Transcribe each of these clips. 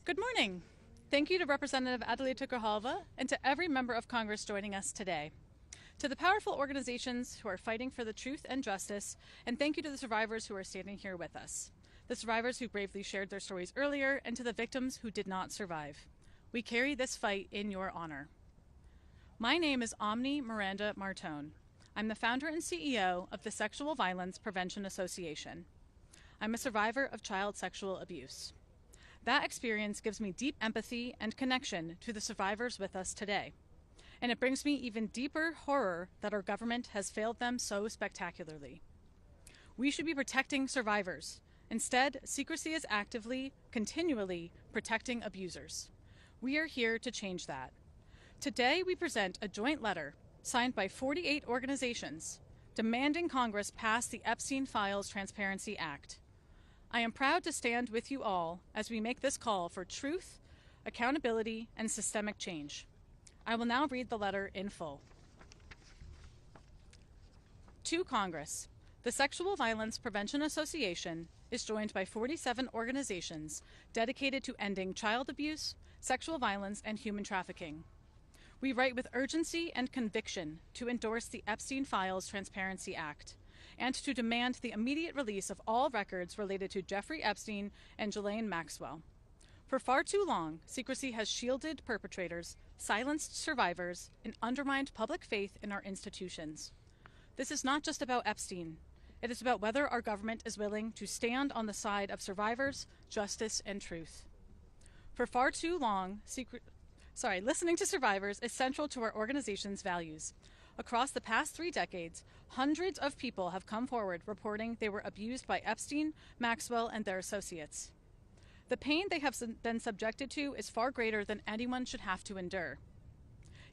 Good morning. Thank you to Representative Adelita Grijalva and to every member of Congress joining us today. To the powerful organizations who are fighting for the truth and justice, and thank you to the survivors who are standing here with us. The survivors who bravely shared their stories earlier, and to the victims who did not survive. We carry this fight in your honor. My name is Omni Miranda Martone. I'm the founder and CEO of the Sexual Violence Prevention Association. I'm a survivor of child sexual abuse. That experience gives me deep empathy and connection to the survivors with us today. And it brings me even deeper horror that our government has failed them so spectacularly. We should be protecting survivors. Instead, secrecy is actively, continually protecting abusers. We are here to change that. Today, we present a joint letter signed by 48 organizations demanding Congress pass the Epstein Files Transparency Act. I am proud to stand with you all as we make this call for truth, accountability, and systemic change. I will now read the letter in full. To Congress, the Sexual Violence Prevention Association is joined by 47 organizations dedicated to ending child abuse, sexual violence, and human trafficking. We write with urgency and conviction to endorse the Epstein Files Transparency Act and to demand the immediate release of all records related to Jeffrey Epstein and Ghislaine Maxwell. For far too long, secrecy has shielded perpetrators, silenced survivors, and undermined public faith in our institutions. This is not just about Epstein. It is about whether our government is willing to stand on the side of survivors, justice, and truth. For far too long, listening to survivors is central to our organization's values. Across the past 3 decades, hundreds of people have come forward reporting they were abused by Epstein, Maxwell, and their associates. The pain they have been subjected to is far greater than anyone should have to endure.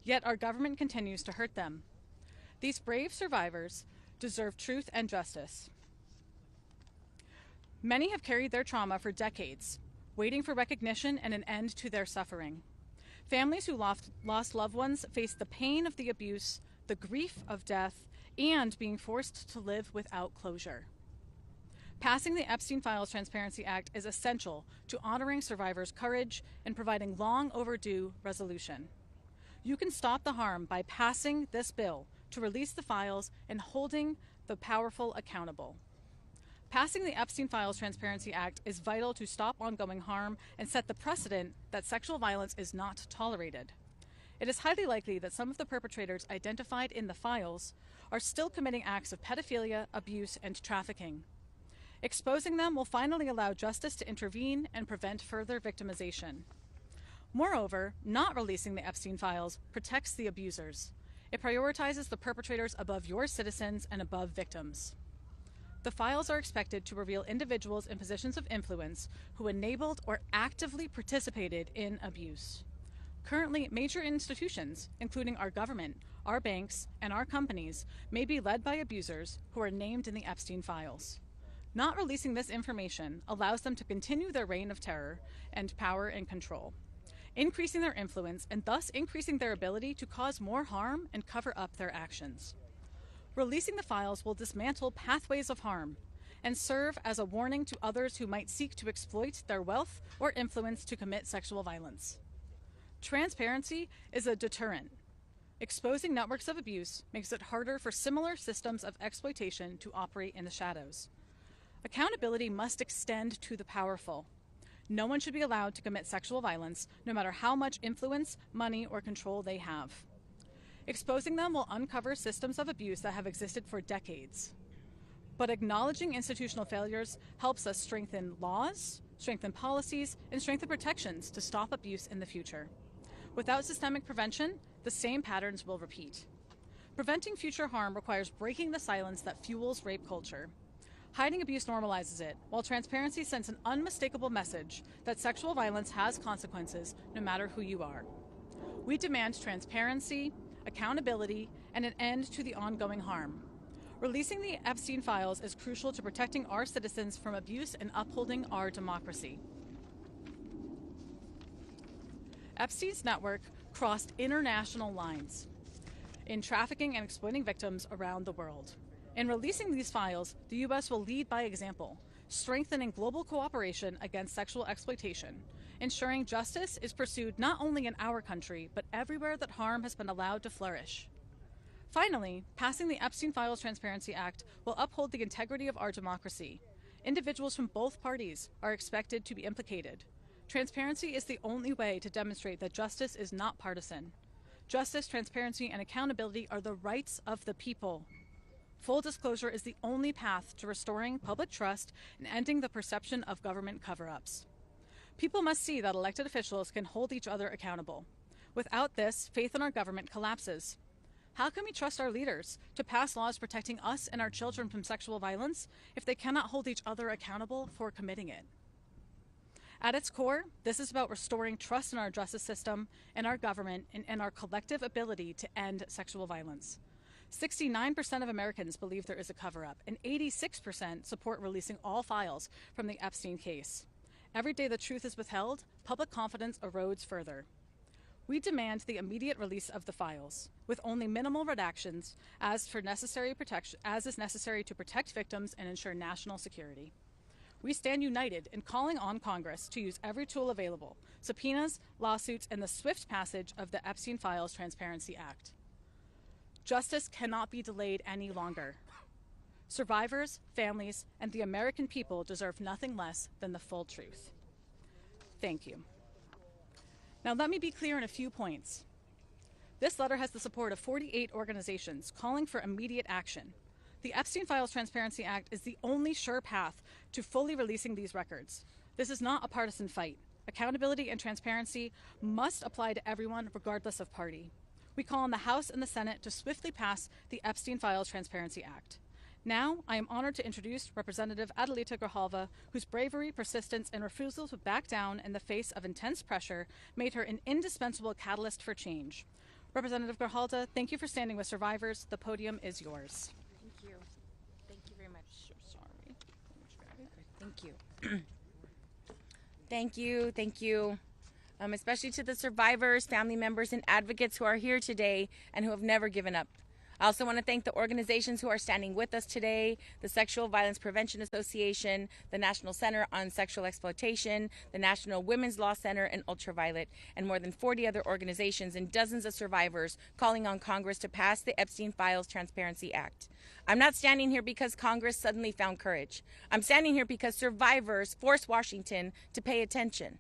Yet our government continues to hurt them. These brave survivors deserve truth and justice. Many have carried their trauma for decades, waiting for recognition and an end to their suffering. Families who lost loved ones face the pain of the abuse, the grief of death, and being forced to live without closure. Passing the Epstein Files Transparency Act is essential to honoring survivors' courage and providing long overdue resolution. You can stop the harm by passing this bill to release the files and holding the powerful accountable. Passing the Epstein Files Transparency Act is vital to stop ongoing harm and set the precedent that sexual violence is not tolerated. It is highly likely that some of the perpetrators identified in the files are still committing acts of pedophilia, abuse, and trafficking. Exposing them will finally allow justice to intervene and prevent further victimization. Moreover, not releasing the Epstein files protects the abusers. It prioritizes the perpetrators above your citizens and above victims. The files are expected to reveal individuals in positions of influence who enabled or actively participated in abuse. Currently, major institutions, including our government, our banks, and our companies, may be led by abusers who are named in the Epstein files. Not releasing this information allows them to continue their reign of terror and power and control, increasing their influence and thus increasing their ability to cause more harm and cover up their actions. Releasing the files will dismantle pathways of harm and serve as a warning to others who might seek to exploit their wealth or influence to commit sexual violence. Transparency is a deterrent. Exposing networks of abuse makes it harder for similar systems of exploitation to operate in the shadows. Accountability must extend to the powerful. No one should be allowed to commit sexual violence, no matter how much influence, money, or control they have. Exposing them will uncover systems of abuse that have existed for decades. But acknowledging institutional failures helps us strengthen laws, strengthen policies, and strengthen protections to stop abuse in the future. Without systemic prevention, the same patterns will repeat. Preventing future harm requires breaking the silence that fuels rape culture. Hiding abuse normalizes it, while transparency sends an unmistakable message that sexual violence has consequences no matter who you are. We demand transparency, accountability, and an end to the ongoing harm. Releasing the Epstein files is crucial to protecting our citizens from abuse and upholding our democracy. Epstein's network crossed international lines in trafficking and exploiting victims around the world. In releasing these files, the U.S. will lead by example, strengthening global cooperation against sexual exploitation, ensuring justice is pursued not only in our country, but everywhere that harm has been allowed to flourish. Finally, passing the Epstein Files Transparency Act will uphold the integrity of our democracy. Individuals from both parties are expected to be implicated. Transparency is the only way to demonstrate that justice is not partisan. Justice, transparency, and accountability are the rights of the people. Full disclosure is the only path to restoring public trust and ending the perception of government cover-ups. People must see that elected officials can hold each other accountable. Without this, faith in our government collapses. How can we trust our leaders to pass laws protecting us and our children from sexual violence if they cannot hold each other accountable for committing it? At its core, this is about restoring trust in our justice system, in our government, and in our collective ability to end sexual violence. 69% of Americans believe there is a cover-up, and 86% support releasing all files from the Epstein case. Every day the truth is withheld, public confidence erodes further. We demand the immediate release of the files, with only minimal redactions as is necessary to protect victims and ensure national security. We stand united in calling on Congress to use every tool available, subpoenas, lawsuits, and the swift passage of the Epstein Files Transparency Act. Justice cannot be delayed any longer. Survivors, families, and the American people deserve nothing less than the full truth. Thank you. Now let me be clear on a few points. This letter has the support of 48 organizations calling for immediate action. The Epstein Files Transparency Act is the only sure path to fully releasing these records. This is not a partisan fight. Accountability and transparency must apply to everyone regardless of party. We call on the House and the Senate to swiftly pass the Epstein Files Transparency Act. Now, I am honored to introduce Representative Adelita Grijalva, whose bravery, persistence, and refusal to back down in the face of intense pressure made her an indispensable catalyst for change. Representative Grijalva, thank you for standing with survivors. The podium is yours. Thank you. Thank you very much. Sorry. Thank you. Thank you. Especially to the survivors, family members, and advocates who are here today and who have never given up. I also want to thank the organizations who are standing with us today, the Sexual Violence Prevention Association, the National Center on Sexual Exploitation, the National Women's Law Center, and Ultraviolet, and more than 40 other organizations and dozens of survivors calling on Congress to pass the Epstein Files Transparency Act. I'm not standing here because Congress suddenly found courage. I'm standing here because survivors forced Washington to pay attention.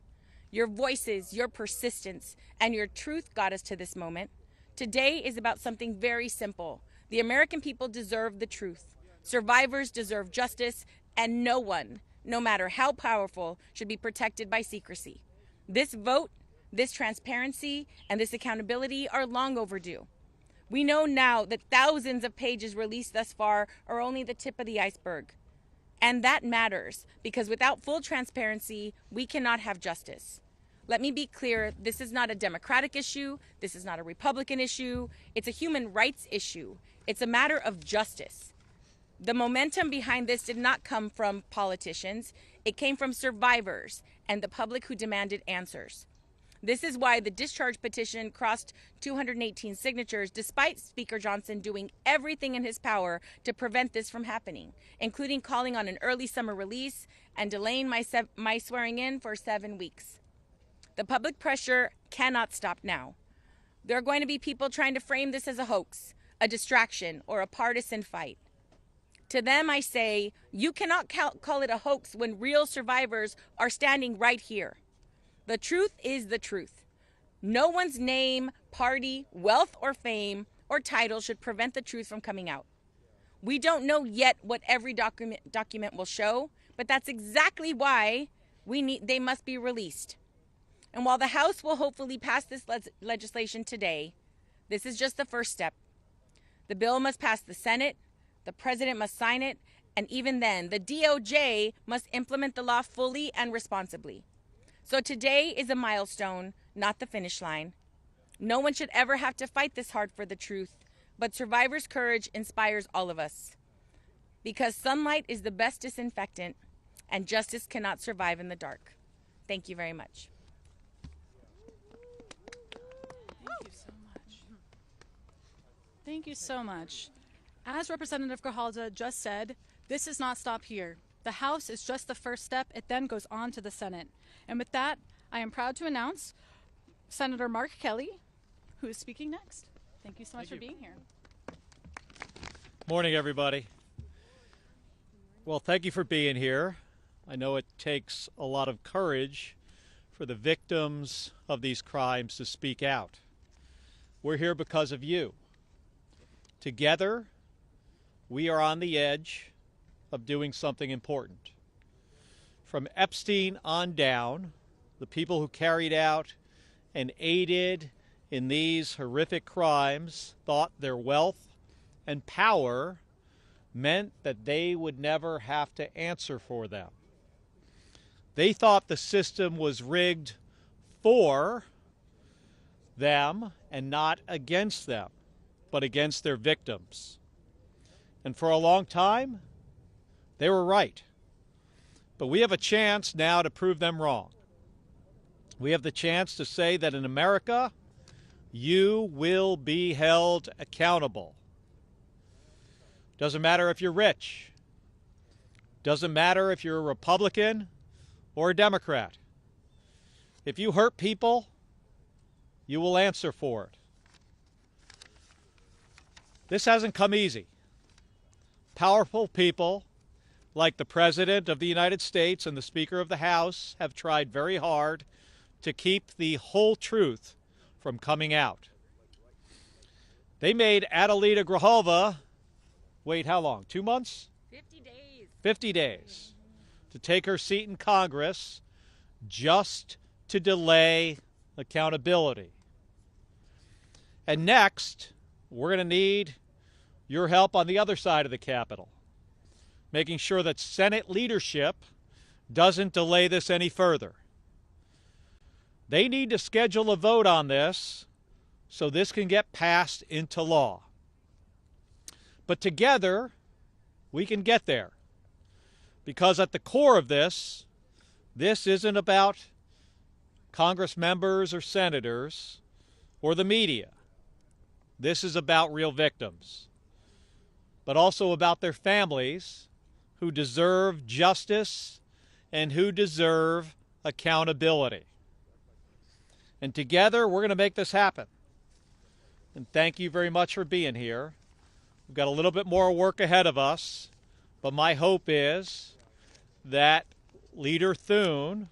Your voices, your persistence, and your truth got us to this moment. Today is about something very simple. The American people deserve the truth. Survivors deserve justice, and no one, no matter how powerful, should be protected by secrecy. This vote, this transparency, and this accountability are long overdue. We know now that thousands of pages released thus far are only the tip of the iceberg. And that matters, because without full transparency, we cannot have justice. Let me be clear, this is not a Democratic issue, this is not a Republican issue, it's a human rights issue. It's a matter of justice. The momentum behind this did not come from politicians, it came from survivors and the public who demanded answers. This is why the discharge petition crossed 218 signatures, despite Speaker Johnson doing everything in his power to prevent this from happening, including calling on an early summer release and delaying my swearing in for 7 weeks. The public pressure cannot stop now. There are going to be people trying to frame this as a hoax, a distraction, or a partisan fight. To them, I say, you cannot call it a hoax when real survivors are standing right here. The truth is the truth. No one's name, party, wealth, or fame, or title should prevent the truth from coming out. We don't know yet what every document will show, but that's exactly why they must be released. And while the House will hopefully pass this legislation today, this is just the first step. The bill must pass the Senate, the President must sign it, and even then, the DOJ must implement the law fully and responsibly. So today is a milestone, not the finish line. No one should ever have to fight this hard for the truth, but survivors' courage inspires all of us. Because sunlight is the best disinfectant, and justice cannot survive in the dark. Thank you very much. Thank you so much. As Representative Grijalva just said, this does not stop here. The House is just the first step. It then goes on to the Senate. And with that, I am proud to announce Senator Mark Kelly, who is speaking next. Thank you so much for being here. Morning, everybody. Well, thank you for being here. I know it takes a lot of courage for the victims of these crimes to speak out. We're here because of you. Together, we are on the edge of doing something important. From Epstein on down, the people who carried out and aided in these horrific crimes thought their wealth and power meant that they would never have to answer for them. They thought the system was rigged for them and not against them, but against their victims. And for a long time, they were right. But we have a chance now to prove them wrong. We have the chance to say that in America, you will be held accountable. Doesn't matter if you're rich. Doesn't matter if you're a Republican or a Democrat. If you hurt people, you will answer for it. This hasn't come easy. Powerful people like the President of the United States and the Speaker of the House have tried very hard to keep the whole truth from coming out. They made Adelita Grijalva wait how long? 2 months? 50 days. 50 days to take her seat in Congress just to delay accountability. And next, we're going to need your help on the other side of the Capitol, making sure that Senate leadership doesn't delay this any further. They need to schedule a vote on this so this can get passed into law. But together, we can get there. Because at the core of this isn't about Congress members or senators or the media. This is about real victims, but also about their families who deserve justice and who deserve accountability. And together, we're going to make this happen. And thank you very much for being here. We've got a little bit more work ahead of us, but my hope is that Leader Thune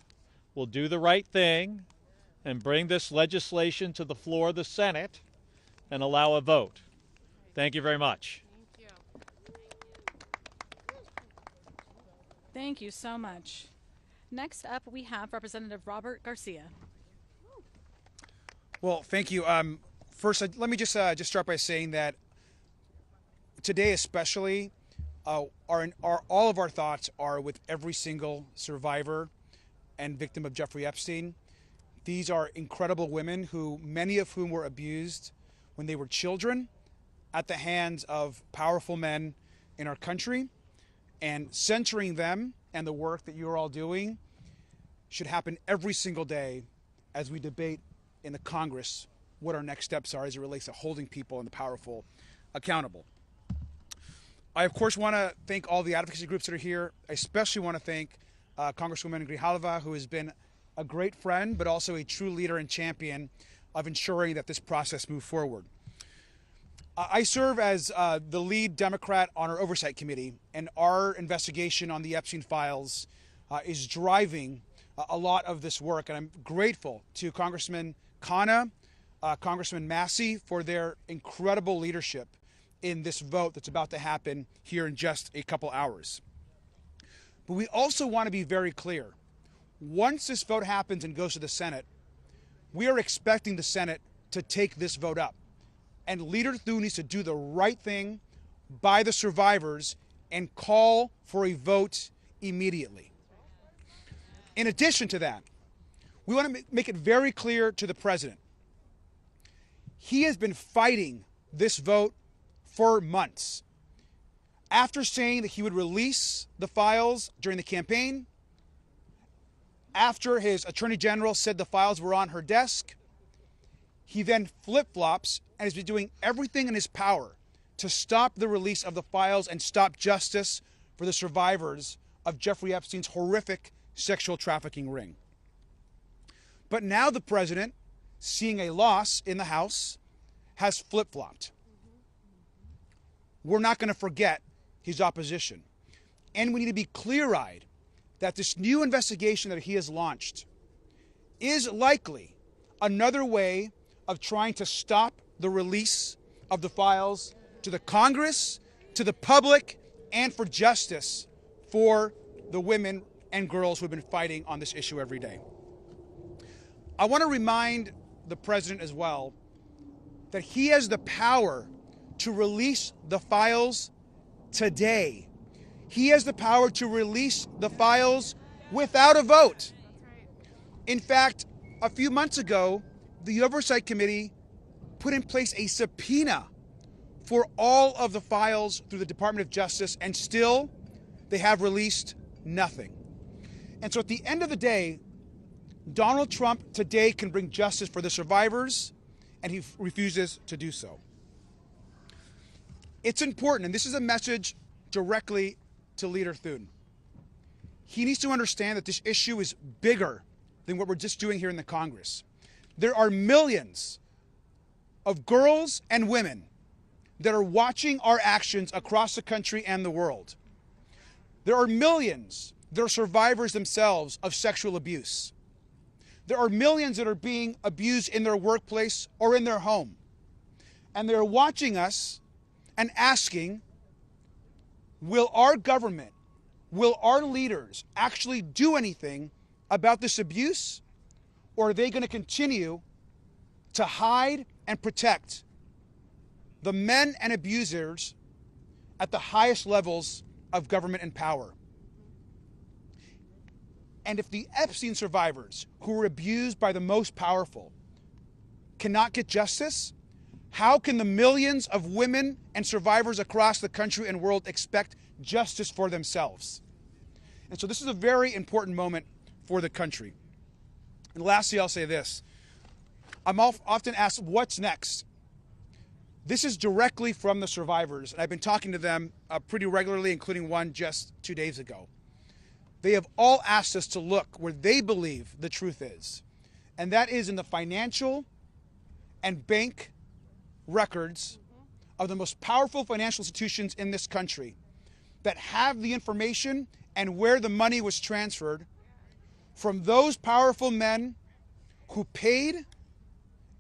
will do the right thing and bring this legislation to the floor of the Senate and allow a vote. Thank you very much. Thank you so much. Next up, we have Representative Robert Garcia. Well, thank you. First, let me just start by saying that today, especially, all of our thoughts are with every single survivor and victim of Jeffrey Epstein. These are incredible women who, many of whom were abused when they were children at the hands of powerful men in our country. And censoring them and the work that you're all doing should happen every single day as we debate in the Congress what our next steps are as it relates to holding people and the powerful accountable. I, of course, want to thank all the advocacy groups that are here. I especially want to thank Congresswoman Grijalva, who has been a great friend, but also a true leader and champion of ensuring that this process moves forward. I serve as the lead Democrat on our Oversight Committee, and our investigation on the Epstein Files is driving a lot of this work. And I'm grateful to Congressman Khanna, Congressman Massia for their incredible leadership in this vote that's about to happen here in just a couple hours. But we also want to be very clear. Once this vote happens and goes to the Senate, we are expecting the Senate to take this vote up. And Leader Thune needs to do the right thing by the survivors and call for a vote immediately. In addition to that, we want to make it very clear to the president. He has been fighting this vote for months. After saying that he would release the files during the campaign, after his attorney general said the files were on her desk, he then flip-flops and has been doing everything in his power to stop the release of the files and stop justice for the survivors of Jeffrey Epstein's horrific sexual trafficking ring. But now the president, seeing a loss in the House, has flip-flopped. We're not going to forget his opposition. And we need to be clear-eyed that this new investigation that he has launched is likely another way of trying to stop the release of the files to the Congress, to the public, and for justice for the women and girls who have been fighting on this issue every day. I want to remind the president as well that he has the power to release the files today. He has the power to release the files without a vote. In fact, a few months ago, the Oversight Committee put in place a subpoena for all of the files through the Department of Justice, and still they have released nothing. And so at the end of the day, Donald Trump today can bring justice for the survivors, and he refuses to do so. It's important, and this is a message directly to Leader Thune. He needs to understand that this issue is bigger than what we're just doing here in the Congress. There are millions of girls and women that are watching our actions across the country and the world. There are millions that are survivors themselves of sexual abuse. There are millions that are being abused in their workplace or in their home. And they're watching us and asking, will our government, will our leaders actually do anything about this abuse? Or are they going to continue to hide and protect the men and abusers at the highest levels of government and power? And if the Epstein survivors who were abused by the most powerful cannot get justice, how can the millions of women and survivors across the country and world expect justice for themselves? And so this is a very important moment for the country. And lastly, I'll say this. I'm often asked, what's next? This is directly from the survivors, and I've been talking to them pretty regularly, including one just 2 days ago. They have all asked us to look where they believe the truth is, and that is in the financial and bank records of the most powerful financial institutions in this country that have the information and where the money was transferred from those powerful men who paid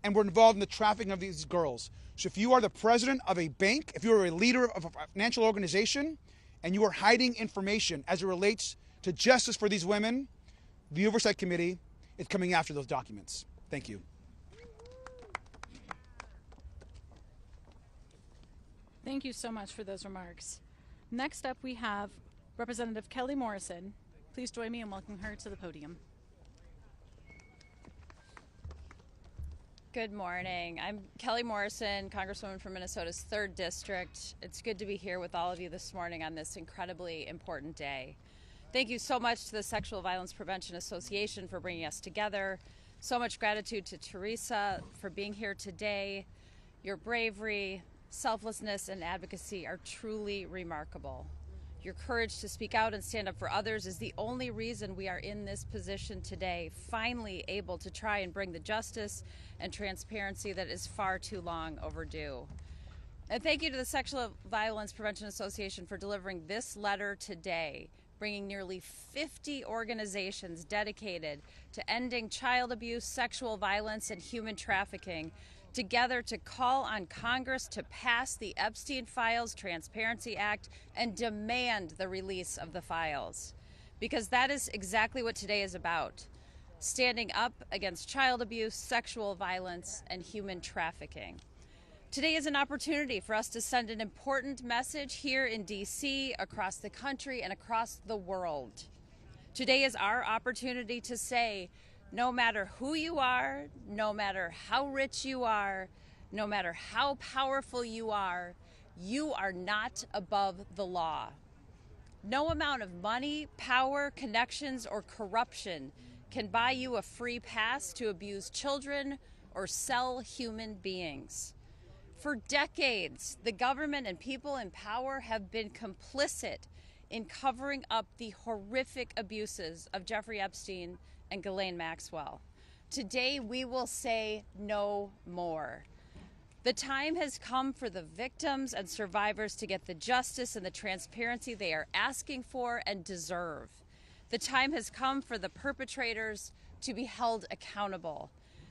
and were involved in the trafficking of these girls. So if you are the president of a bank, if you are a leader of a financial organization, and you are hiding information as it relates to justice for these women, the Oversight Committee is coming after those documents. Thank you. Thank you so much for those remarks. Next up, we have Representative Kelly Morrison. Please join me in welcoming her to the podium. Good morning. I'm Kelly Morrison, Congresswoman from Minnesota's 3rd District. It's good to be here with all of you this morning on this incredibly important day. Thank you so much to the Sexual Violence Prevention Association for bringing us together. So much gratitude to Teresa for being here today. Your bravery, selflessness, and advocacy are truly remarkable. Your courage to speak out and stand up for others is the only reason we are in this position today, finally able to try and bring the justice and transparency that is far too long overdue. And thank you to the Sexual Violence Prevention Association for delivering this letter today, bringing nearly 50 organizations dedicated to ending child abuse, sexual violence, and human trafficking together to call on Congress to pass the Epstein Files Transparency Act and demand the release of the files. Because that is exactly what today is about. Standing up against child abuse, sexual violence, and human trafficking. Today is an opportunity for us to send an important message here in D.C., across the country, and across the world. Today is our opportunity to say, no matter who you are, no matter how rich you are, no matter how powerful you are not above the law. No amount of money, power, connections, or corruption can buy you a free pass to abuse children or sell human beings. For decades, the government and people in power have been complicit in covering up the horrific abuses of Jeffrey Epstein and Ghislaine Maxwell. Today, we will say no more. The time has come for the victims and survivors to get the justice and the transparency they are asking for and deserve. The time has come for the perpetrators to be held accountable.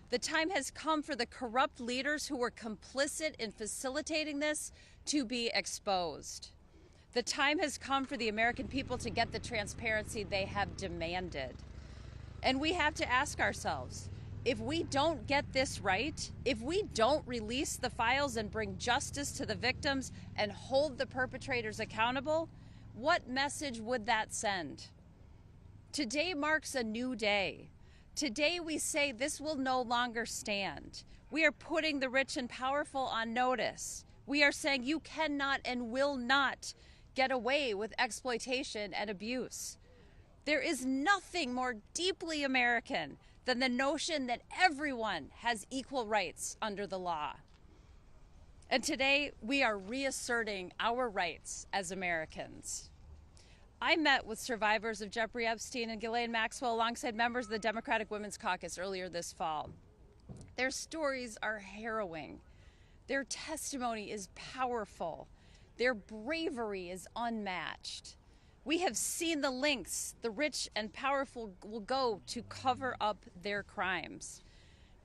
The time has come for the corrupt leaders who were complicit in facilitating this to be exposed. The time has come for the American people to get the transparency they have demanded. And we have to ask ourselves, if we don't get this right, if we don't release the files and bring justice to the victims and hold the perpetrators accountable, what message would that send? Today marks a new day. Today we say this will no longer stand. We are putting the rich and powerful on notice. We are saying you cannot and will not get away with exploitation and abuse. There is nothing more deeply American than the notion that everyone has equal rights under the law. And today we are reasserting our rights as Americans. I met with survivors of Jeffrey Epstein and Ghislaine Maxwell alongside members of the Democratic Women's Caucus earlier this fall. Their stories are harrowing. Their testimony is powerful. Their bravery is unmatched. We have seen the lengths the rich and powerful will go to cover up their crimes.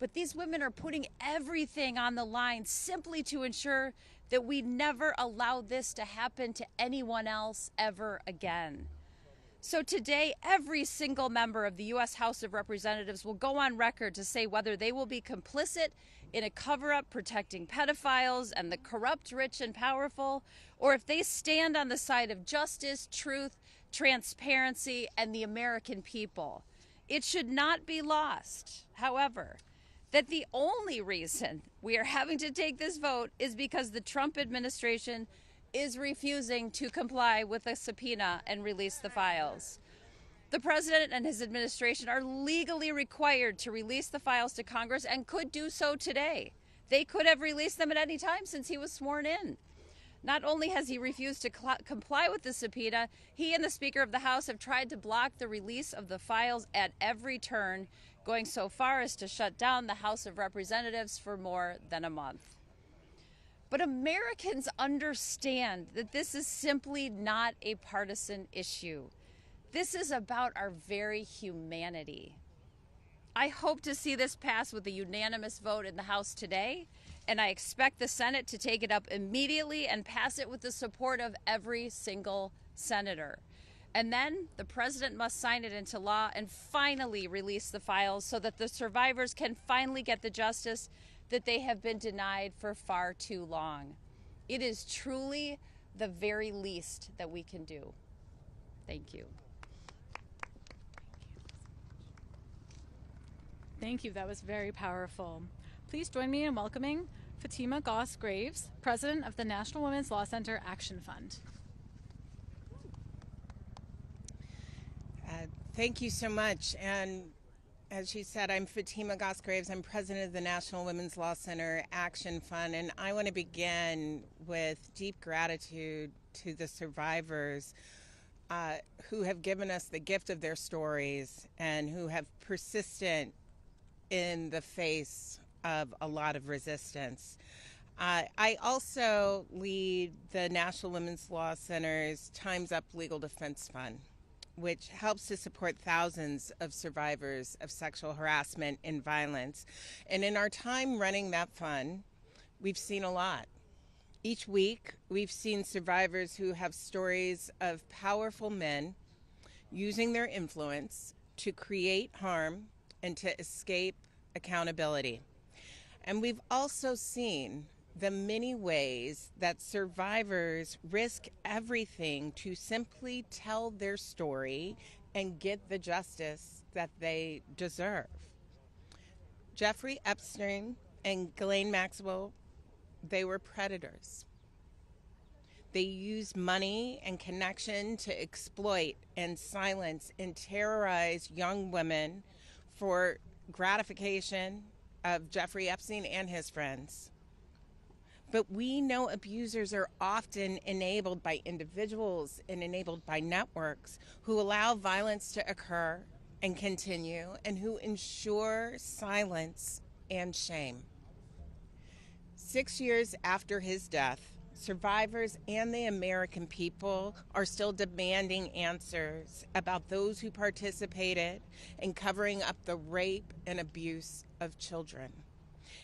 But these women are putting everything on the line simply to ensure that we never allow this to happen to anyone else ever again. So today, every single member of the U.S. House of Representatives will go on record to say whether they will be complicit in a cover-up protecting pedophiles and the corrupt, rich, and powerful, or if they stand on the side of justice, truth, transparency, and the American people. It should not be lost, however, that the only reason we are having to take this vote is because the Trump administration is refusing to comply with a subpoena and release the files. The president and his administration are legally required to release the files to Congress and could do so today. They could have released them at any time since he was sworn in. Not only has he refused to comply with the subpoena, he and the Speaker of the House have tried to block the release of the files at every turn, going so far as to shut down the House of Representatives for more than a month. But Americans understand that this is simply not a partisan issue. This is about our very humanity. I hope to see this pass with a unanimous vote in the House today, and I expect the Senate to take it up immediately and pass it with the support of every single senator. And then the president must sign it into law and finally release the files so that the survivors can finally get the justice that they have been denied for far too long. It is truly the very least that we can do. Thank you. Thank you. That was very powerful. Please join me in welcoming Fatima Goss-Graves, President of the National Women's Law Center Action Fund. Thank you so much. And as she said, I'm Fatima Goss-Graves. I'm president of the National Women's Law Center Action Fund. And I want to begin with deep gratitude to the survivors who have given us the gift of their stories and who have persistent in the face of a lot of resistance. I also lead the National Women's Law Center's Time's Up Legal Defense Fund, which helps to support thousands of survivors of sexual harassment and violence. And in our time running that fund, we've seen a lot. Each week, we've seen survivors who have stories of powerful men using their influence to create harm and to escape accountability. And we've also seen the many ways that survivors risk everything to simply tell their story and get the justice that they deserve. Jeffrey Epstein and Ghislaine Maxwell, they were predators. They used money and connection to exploit and silence and terrorize young women for gratification of Jeffrey Epstein and his friends. But we know abusers are often enabled by individuals and enabled by networks who allow violence to occur and continue, and who ensure silence and shame. 6 years after his death, survivors and the American people are still demanding answers about those who participated in covering up the rape and abuse of children.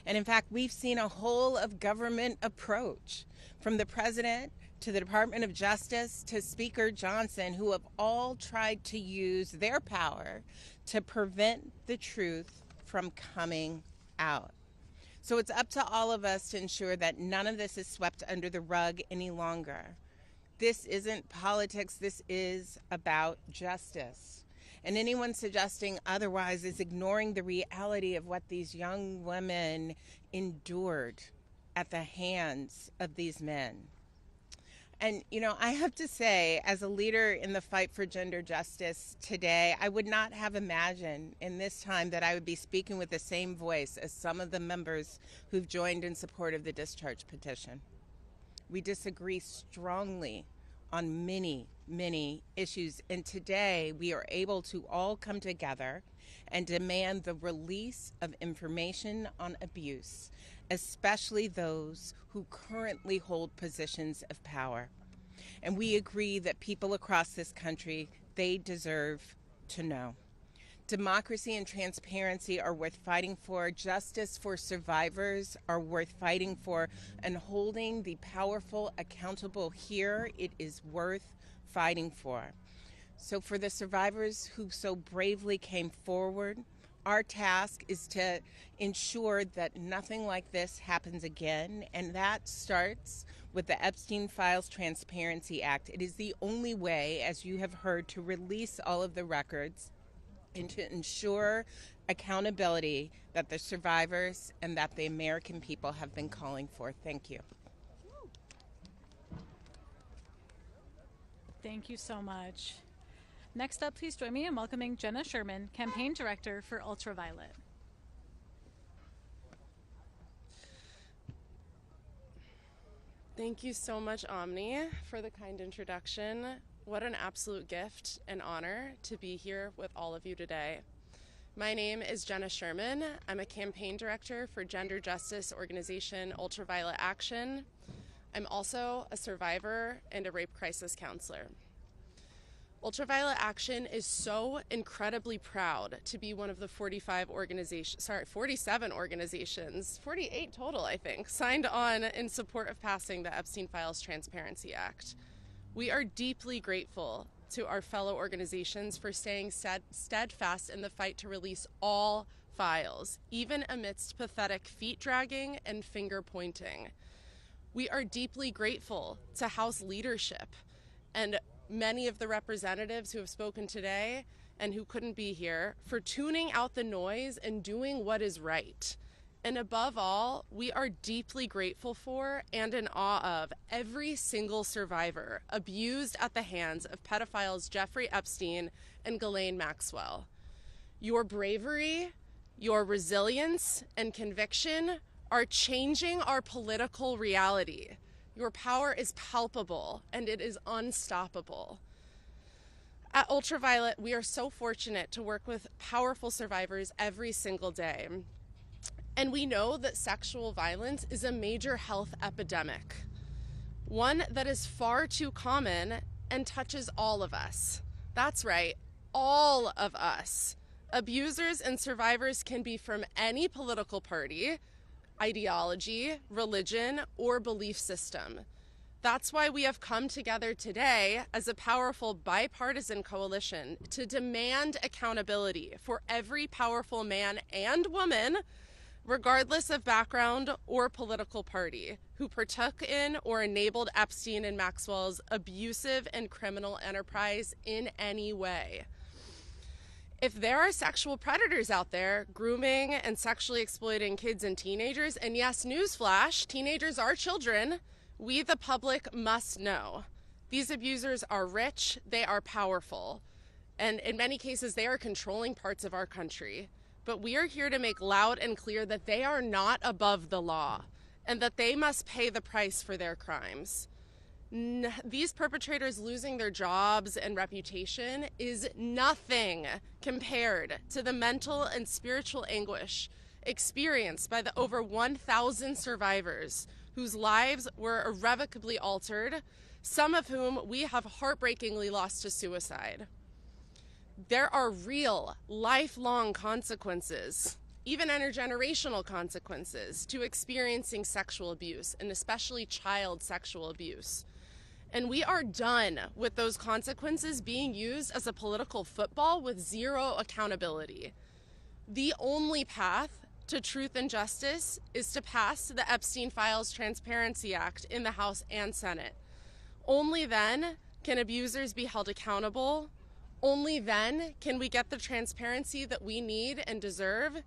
And in fact, we've seen a whole of government approach, from the president to the Department of Justice to Speaker Johnson, who have all tried to use their power to prevent the truth from coming out. So it's up to all of us to ensure that none of this is swept under the rug any longer. This isn't politics, this is about justice. And anyone suggesting otherwise is ignoring the reality of what these young women endured at the hands of these men. And, you know, I have to say, as a leader in the fight for gender justice today, I would not have imagined in this time that I would be speaking with the same voice as some of the members who've joined in support of the discharge petition. We disagree strongly on many, many issues, and today we are able to all come together and demand the release of information on abuse, especially those who currently hold positions of power. And we agree that people across this country, they deserve to know. Democracy and transparency are worth fighting for. Justice for survivors are worth fighting for. And holding the powerful accountable here, it is worth fighting for. So for the survivors who so bravely came forward, our task is to ensure that nothing like this happens again, and that starts with the Epstein Files Transparency Act. It is the only way, as you have heard, to release all of the records and to ensure accountability that the survivors and that the American people have been calling for. Thank you. Thank you so much. Next up, please join me in welcoming Jenna Sherman, Campaign Director for Ultraviolet. Thank you so much, Omni, for the kind introduction. What an absolute gift and honor to be here with all of you today. My name is Jenna Sherman. I'm a campaign director for gender justice organization Ultraviolet Action. I'm also a survivor and a rape crisis counselor. Ultraviolet Action is so incredibly proud to be one of the 47 organizations, 48 total, I think, signed on in support of passing the Epstein Files Transparency Act. We are deeply grateful to our fellow organizations for staying steadfast in the fight to release all files, even amidst pathetic feet dragging and finger pointing. We are deeply grateful to House leadership and many of the representatives who have spoken today and who couldn't be here for tuning out the noise and doing what is right. And above all, we are deeply grateful for and in awe of every single survivor abused at the hands of pedophiles Jeffrey Epstein and Ghislaine Maxwell. Your bravery, your resilience, and conviction are changing our political reality. Your power is palpable and it is unstoppable. At Ultraviolet, we are so fortunate to work with powerful survivors every single day. And we know that sexual violence is a major health epidemic, one that is far too common and touches all of us. That's right, all of us. Abusers and survivors can be from any political party, ideology, religion, or belief system. That's why we have come together today as a powerful bipartisan coalition to demand accountability for every powerful man and woman, regardless of background or political party, who partook in or enabled Epstein and Maxwell's abusive and criminal enterprise in any way. If there are sexual predators out there grooming and sexually exploiting kids and teenagers, and yes, newsflash, teenagers are children, we the public must know. These abusers are rich, they are powerful, and in many cases they are controlling parts of our country. But we are here to make loud and clear that they are not above the law, and that they must pay the price for their crimes. These perpetrators losing their jobs and reputation is nothing compared to the mental and spiritual anguish experienced by the over 1,000 survivors whose lives were irrevocably altered, some of whom we have heartbreakingly lost to suicide. There are real, lifelong consequences, even intergenerational consequences, to experiencing sexual abuse, and especially child sexual abuse. And we are done with those consequences being used as a political football with zero accountability. The only path to truth and justice is to pass the Epstein Files Transparency Act in the House and Senate. Only then can abusers be held accountable. Only then can we get the transparency that we need and deserve.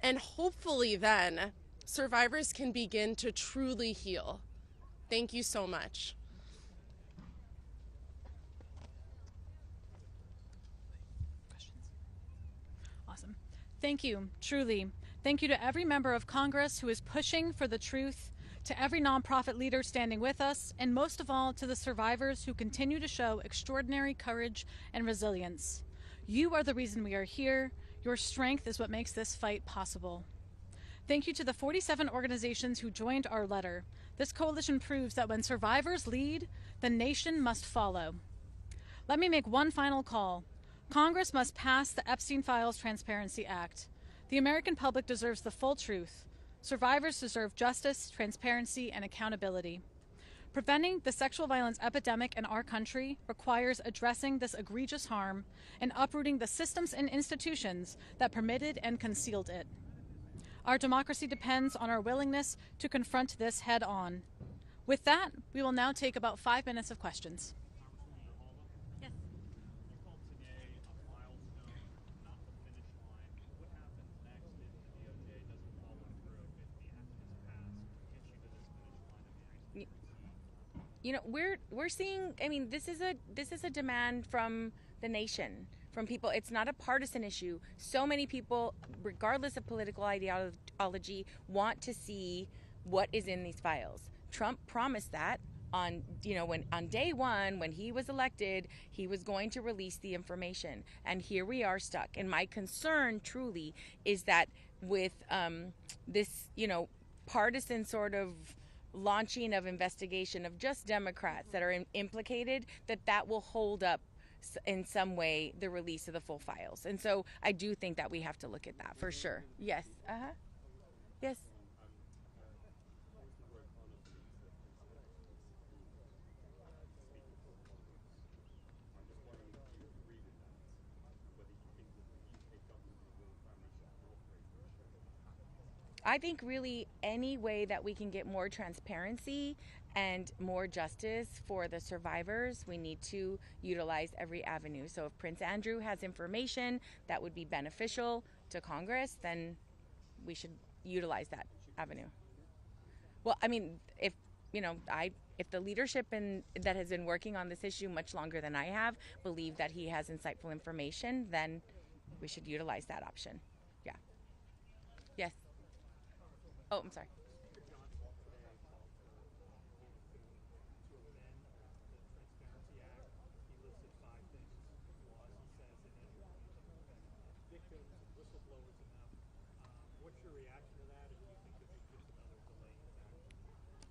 And hopefully then, survivors can begin to truly heal. Thank you so much. Awesome. Thank you, truly. Thank you to every member of Congress who is pushing for the truth, to every nonprofit leader standing with us, and most of all to the survivors who continue to show extraordinary courage and resilience. You are the reason we are here. Your strength is what makes this fight possible. Thank you to the 47 organizations who joined our letter. This coalition proves that when survivors lead, the nation must follow. Let me make one final call. Congress must pass the Epstein Files Transparency Act. The American public deserves the full truth. Survivors deserve justice, transparency, and accountability. Preventing the sexual violence epidemic in our country requires addressing this egregious harm and uprooting the systems and institutions that permitted and concealed it. Our democracy depends on our willingness to confront this head on. With that, we will now take about 5 minutes of questions. You know, we're seeing, I mean, this is a demand from the nation, from people. It's not a partisan issue. So many people, regardless of political ideology, want to see what is in these files. Trump promised that on day one, when he was elected, he was going to release the information, and here we are stuck. And my concern truly is that with this, partisan sort of launching of investigation of just Democrats that are implicated, that will hold up in some way the release of the full files. And so I do think that we have to look at that for sure. Yes. Yes. I think really any way that we can get more transparency and more justice for the survivors, we need to utilize every avenue. So if Prince Andrew has information that would be beneficial to Congress, then we should utilize that avenue. Well, I mean, if the leadership that has been working on this issue much longer than I have believe that he has insightful information, then we should utilize that option. Yeah. Yes. Oh, I'm sorry.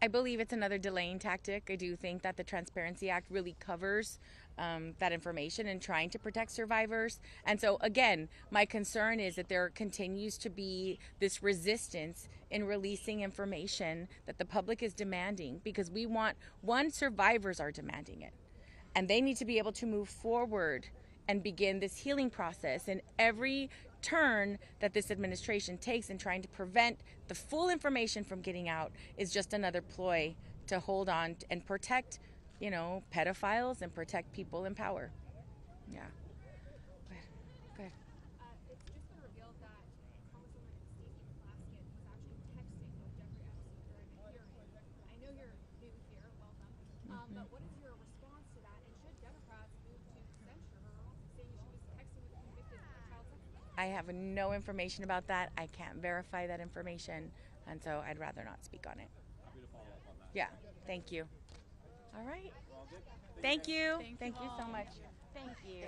I believe it's another delaying tactic. I do think that the Transparency Act really covers that information and trying to protect survivors. And so, again, my concern is that there continues to be this resistance in releasing information that the public is demanding, because survivors are demanding it. And they need to be able to move forward and begin this healing process. And every turn that this administration takes in trying to prevent the full information from getting out is just another ploy to hold on and protect, pedophiles and protect people in power. Yeah. Go ahead. It's just been revealed that Congresswoman Stacey Plaskett was actually texting with Jeffrey Epstein during the hearing. I know you're new here, welcome. But what is your response to that? And should Democrats move to censure her, saying she was texting with a convicted child sex offender? I have no information about that. I can't verify that information, and so I'd rather not speak on it. Yeah, thank you. All right. Thank you. Thank you so much. Thank you.